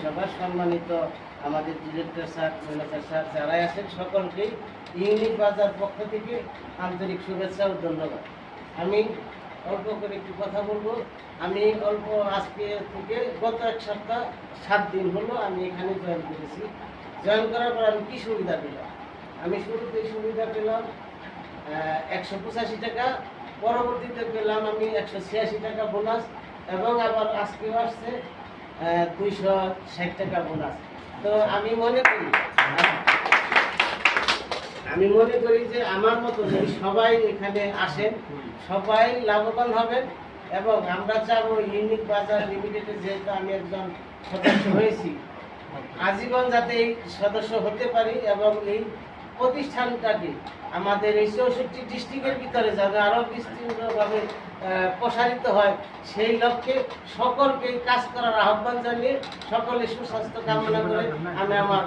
সবার সম্মানিত আমাদের ডিরেক্টর স্যার, ম্যানেজার স্যার যারাই আছেন সকলকেই ইউনিক বাজার পক্ষ থেকে আন্তরিক শুভেচ্ছা ও ধন্যবাদ। আমি অল্প করে একটু কথা বলবো। আমি অল্প আজকে থেকে গত 1 সপ্তাহ 7 দিন হলো আমি এখানে জয়েন করেছি। জয়েন করার পর আমি কী সুবিধা পেলাম? আমি শুরুতেই সুবিধা পেলাম 185 টাকা, পরবর্তীতে পেলাম আমি 186 টাকা বোনাস, এবং আবার আজকেও আসছে 260 টাকা বোনাস। তো আমি মনে করি যে আমার মতো যদি সবাই এখানে আসেন সবাই লাভবান হবেন, এবং আমরা চাবো ইউনিক বাজার লিমিটেডে যেহেতু আমি একজন সদস্য হয়েছি আজীবন যাতে এই সদস্য হতে পারি, এবং এই প্রতিষ্ঠানটাকে আমাদের এই 64 ডিস্ট্রিক্টের ভিতরে যাতে আরও বিস্তৃতভাবে প্রসারিত হয় সেই লক্ষ্যে সকলকে কাজ করার আহ্বান জানিয়ে সকলে সুস্বাস্থ্য কামনা করে আমি আমার